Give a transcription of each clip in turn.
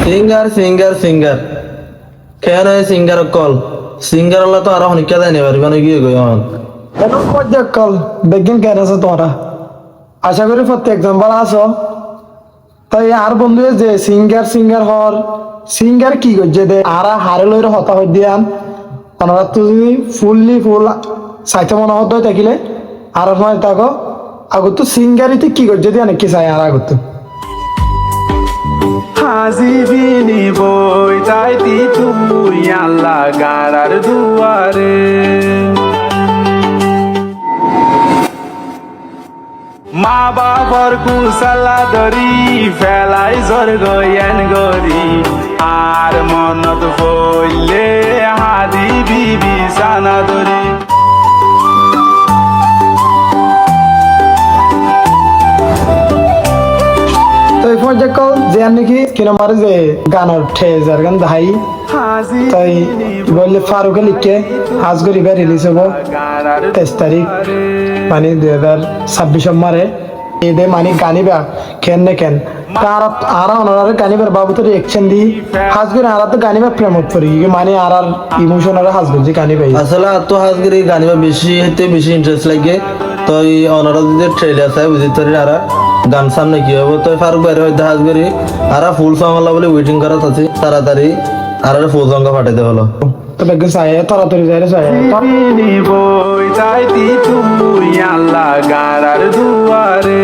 singer singer singer কেন singer call singer হলে তো আরো অনেক দেয় নি পারবে না গিয়ে গন এখন পর্যায় কল দেখবেন কেন আছো তোমরা আশা করি প্রত্যেকজন ভালো আছো তাই আর বন্ধু যে সিঙ্গার সিঙ্গার হর সিঙ্গার কি করছে দে আর হারে লইরে হতা হই দিয়ান ওনারা তো যদি ফুললি ফুল সাইতে মনে হতো থাকিলে আর হয় থাকো আগত তো সিঙ্গারিতে কি করছে দিয়ে অনেক কি চাই আর আগত হাজিবিনি বই তাইতি তুই আল্লাহ গাড়ার দুয়ারে মা বাবার কুসালা ধরি ফেলাই জর্গ এন গরি আর মনত হইলে হাদি বিবি সানা ধরি তো এই পর্যায় কল যে আর নাকি কিনা মারে যে গানের ঠেজার গান দাহাই তাই বললে ফারুকে লিখে আজ গরিবা রিলিজ হবো 23 তারিখ মানে 2026 মারে এদে মানে গানিবা কেন না কেন আর আর ওনারে গানিবার বাবু তো রিঅ্যাকশন দি হাজগরি আর তো গানিবা প্রেমত পড়ি মানে আর ইমোশনাল হাজগরি যে গানিবা আসলে তো হাজগিরি গানিবা বেশি হতে বেশি ইন্টারেস্ট লাগে তো এই অনারা যদি ট্রেলার চাই বুঝতে পারি আর গান সামনে কি হবো তো ফারুক বাইরে হয়তো হাজগিরি আর ফুল সং হলো বলে ওয়েটিং করা আছে তাড়াতাড়ি আর ফুল সং পাঠাইতে হলো তো বেগে চাই তাড়াতাড়ি যাই চাই হাজিবিনি বই তাইতি তুই আল্লাহ গাড়ার দুয়ারে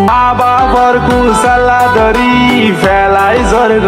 মা বাবার কুসালা ধরি ফেলাই জর্গ